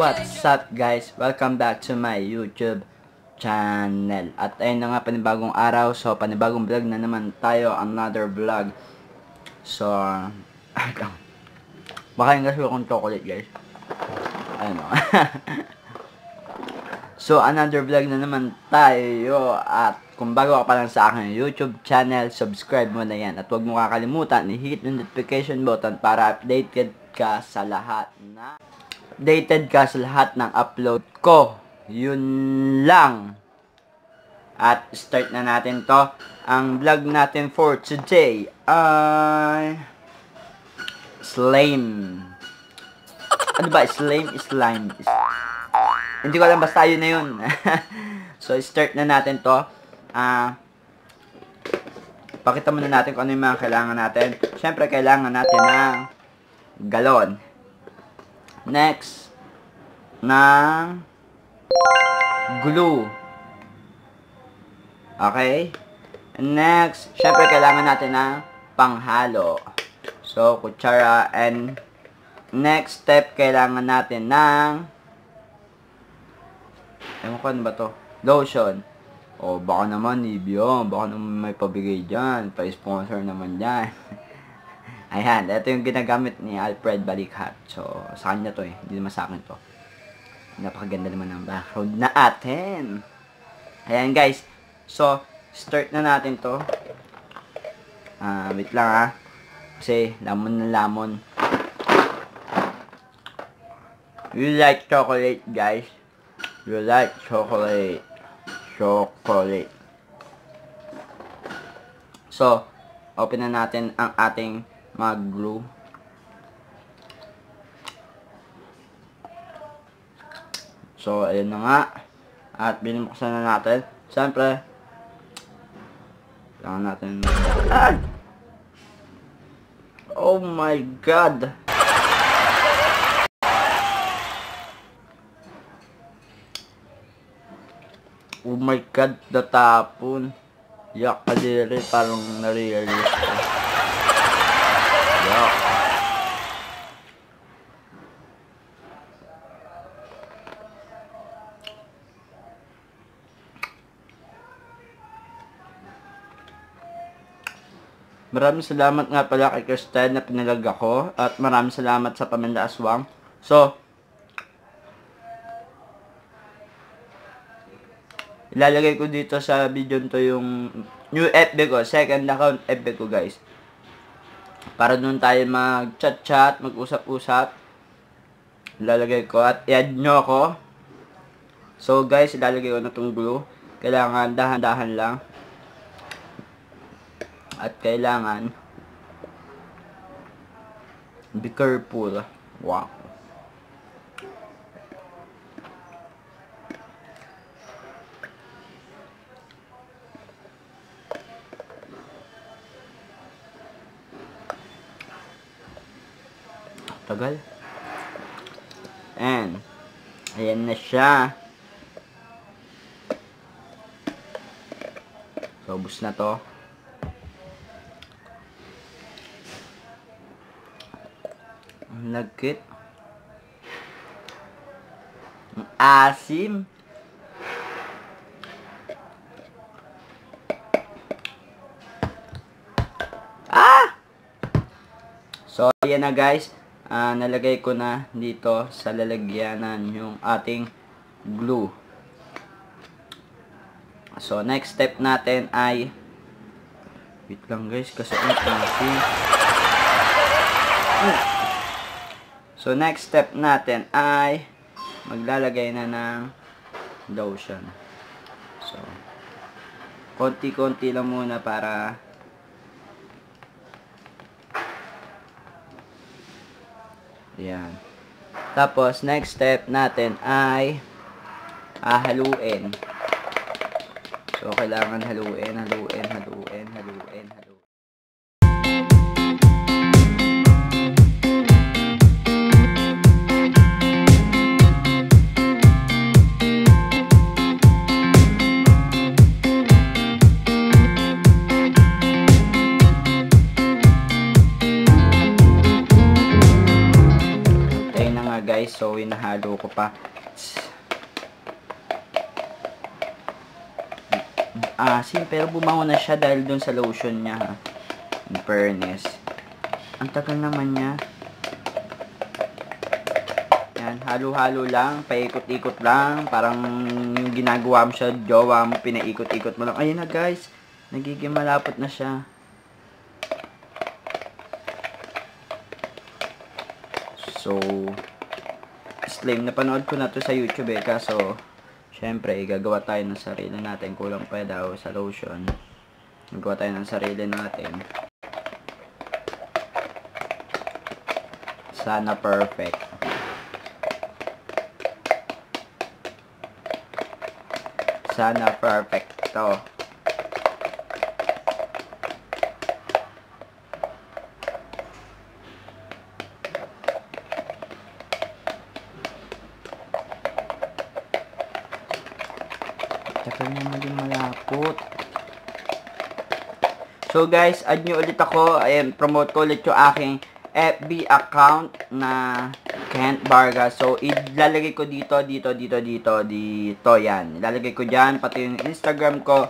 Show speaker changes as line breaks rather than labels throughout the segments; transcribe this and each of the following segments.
What's up guys? Welcome back to my YouTube channel. At ayun na nga, panibagong araw. So, panibagong vlog na naman tayo. Another vlog. So, baka yung kasi akong chocolate guys. Ano. So, another vlog na naman tayo. At kung bago ka pa lang sa aking YouTube channel, subscribe mo na yan. At huwag mo kakalimutan, i-hit yung notification button para updated ka sa lahat ng upload ko. Yun lang. At start na natin to. Ang vlog natin for today ay slime. Ano ba? Slime. Hindi ko alam, basta yun na yun. So start na natin to. Pakita muna natin kung ano yung mga kailangan natin. Siyempre kailangan natin ng galon. Next, ng glue. Okay? And next, syempre kailangan natin ng panghalo. So, kutsara. And next step, kailangan natin ng ewan ko ano ba to? Lotion. O, baka naman, Nivea. Baka naman may pabigay dyan. Pa-sponsor naman dyan. Ayan, ito yung ginagamit ni Alfred Balikat. So, sa kanya to eh. Hindi naman sa akin to. Napakaganda naman ng background na atin. Ayan guys. So, start na natin to. Wait lang kasi, lamon na lamon. You like chocolate guys? You like chocolate. Chocolate. So, open na natin ang ating mag-glue. So, ayun na nga. At binubuksan na natin. Siyempre, kailangan natin oh my God! Oh my God, natapon. Yak, kadiri, parang nare-realize ko. Yak. Maraming salamat nga pala kay Kristen na pinalag ako. At maraming salamat sa Paminda Aswang. So, ilalagay ko dito sa video to yung new FB ko, second account FB ko guys. Para doon tayo mag-chat-chat, mag-usap-usap. Ilalagay ko at i-add nyo ako. So guys, ilalagay ko na itong glue. Kailangan dahan-dahan lang. At kailangan be careful. Wow. Tagal. And ayan na siya. So, ubos na to. Ang lagkit. Ang asim. So, ayan na guys. Nalagay ko na dito sa lalagyanan yung ating glue. So, next step natin ay wait lang guys, kasi ang ating so, next step natin ay maglalagay na ng lotion. So, konti-konti lang muna para yan. Tapos, next step natin ay haluin. So, kailangan haluin. guys. guys. So, hinahalo ko pa. Pero bumango na siya dahil dun sa lotion niya, ha. In fairness. Ang tagal naman niya. Yan, halo-halo lang, paikot-ikot lang, parang yung ginagawa mo siya, jowa mo, pinaikot-ikot mo lang. Ayun na guys, nagiging malapot na siya. So, slime, napanood ko na to sa YouTube kaso, syempre, gagawa tayo ng sarili natin, kulang pa daw sa lotion. Gagawa tayo ng sarili natin. Sana perfect. Sana perfect to. Tagal na maging malapot. So guys, add nyo ulit ako. Ayan, promote ko ulit yung aking FB account na Kent Vargas. So, ilalagay ko dito, yan. Ilalagay ko dyan, pati yung Instagram ko.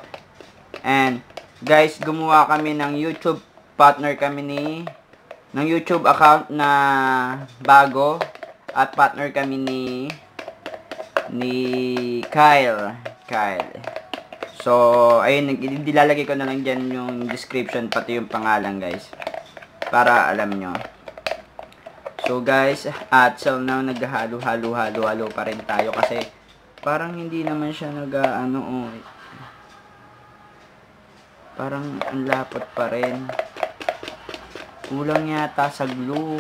And, guys, gumawa kami ng YouTube, partner kami ng YouTube account na bago. At partner kami ni Kyle. So, ayun, ilalagay ko na lang dyan yung description, pati yung pangalan, guys. Para alam nyo. So guys, at so now naghahalo pa rin tayo kasi parang hindi naman siya parang ang lapot pa rin. Kulang yata sa glue.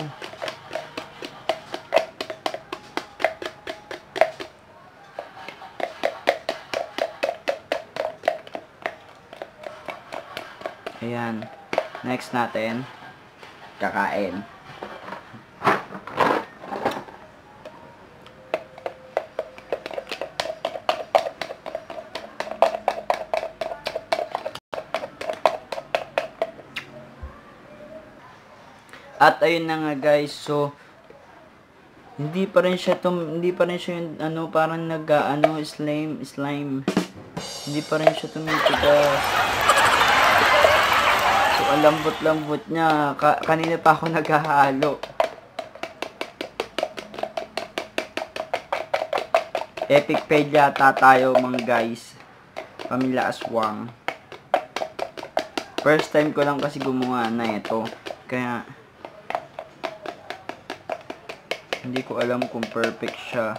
Ayan. Next natin, kakain. At ayun na nga guys, so hindi pa rin siya yung parang slime. Hindi pa rin siya tumitigas. So ang lambot niya. Kanina pa ako naghahalo. Epic fail yata tayo mga guys. Pamilya Aswang. First time ko lang kasi gumawa na ito. Kaya hindi ko alam kung perfect siya.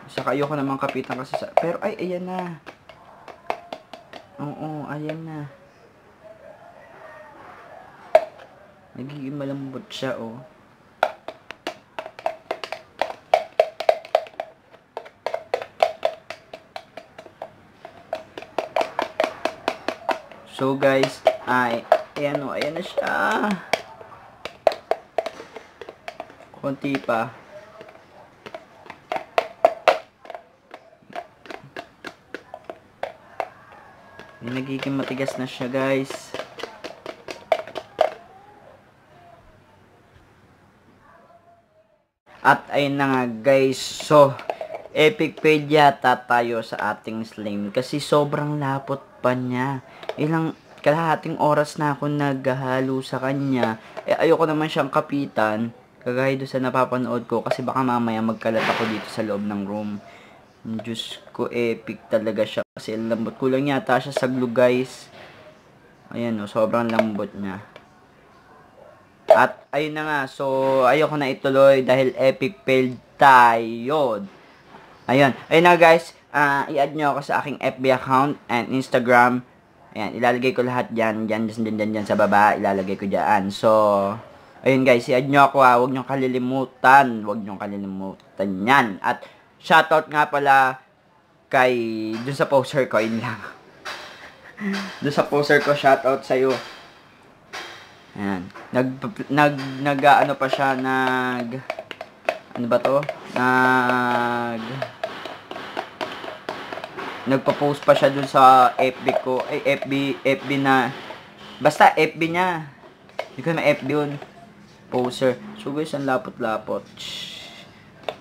Saka ayoko naman kapitan kasi sa... Pero ay, ayan na. Oo, ayan na. Nagiging malambot siya, oh. So guys, ayan o, ayan na siya. Konti pa. Nagiging matigas na siya guys. At ayun na nga guys, so epic fail yata tayo sa ating slime kasi sobrang lapot pa niya. Kalahating oras na ako naghahalo sa kanya. Ayoko naman siyang kapitan. Kagaya doon sa napapanood ko kasi baka mamaya magkalat ako dito sa loob ng room. Diyos ko, epic talaga siya kasi lambot. Kulang yata siya sa glue guys. Ayan o, sobrang lambot niya. At ayun na nga, so ayoko na ituloy dahil epic fail tayo. Ayun na guys, i-add nyo ako sa aking FB account and Instagram. Ayan, ilalagay ko lahat dyan sa baba, ilalagay ko dyan. So, ayun guys, i-add nyo ako huwag nyo kalilimutan yan. At shoutout nga pala dun sa poster ko, yun lang. Dun sa poster ko, shoutout sa'yo. Ayan, ano pa siya, ano ba to? Nagpa-post pa siya dun sa FB ko, FB na, basta FB niya. Hindi ko na FB yun. Poster. So guys, ang lapot-lapot.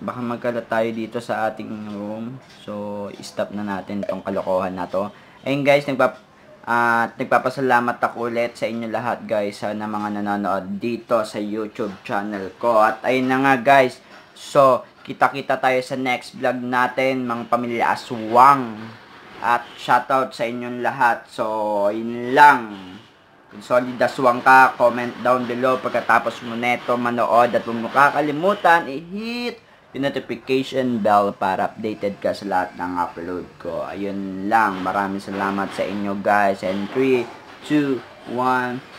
baka magkalat tayo dito sa ating room. So, stop na natin tong kalokohan na to. Ayun guys, nagpapasalamat ako ulit sa inyo lahat guys na mga nanonood dito sa YouTube channel ko. At ayun na nga guys, so kita-kita tayo sa next vlog natin, mga pamilya Aswang. At shoutout sa inyong lahat. So, yun lang. Kung solid aswang ka, comment down below pagkatapos mo neto manood. At huwag mo kakalimutan, i-hit yung notification bell para updated ka sa lahat ng upload ko. Ayun lang. Maraming salamat sa inyo guys. And 3, 2, 1...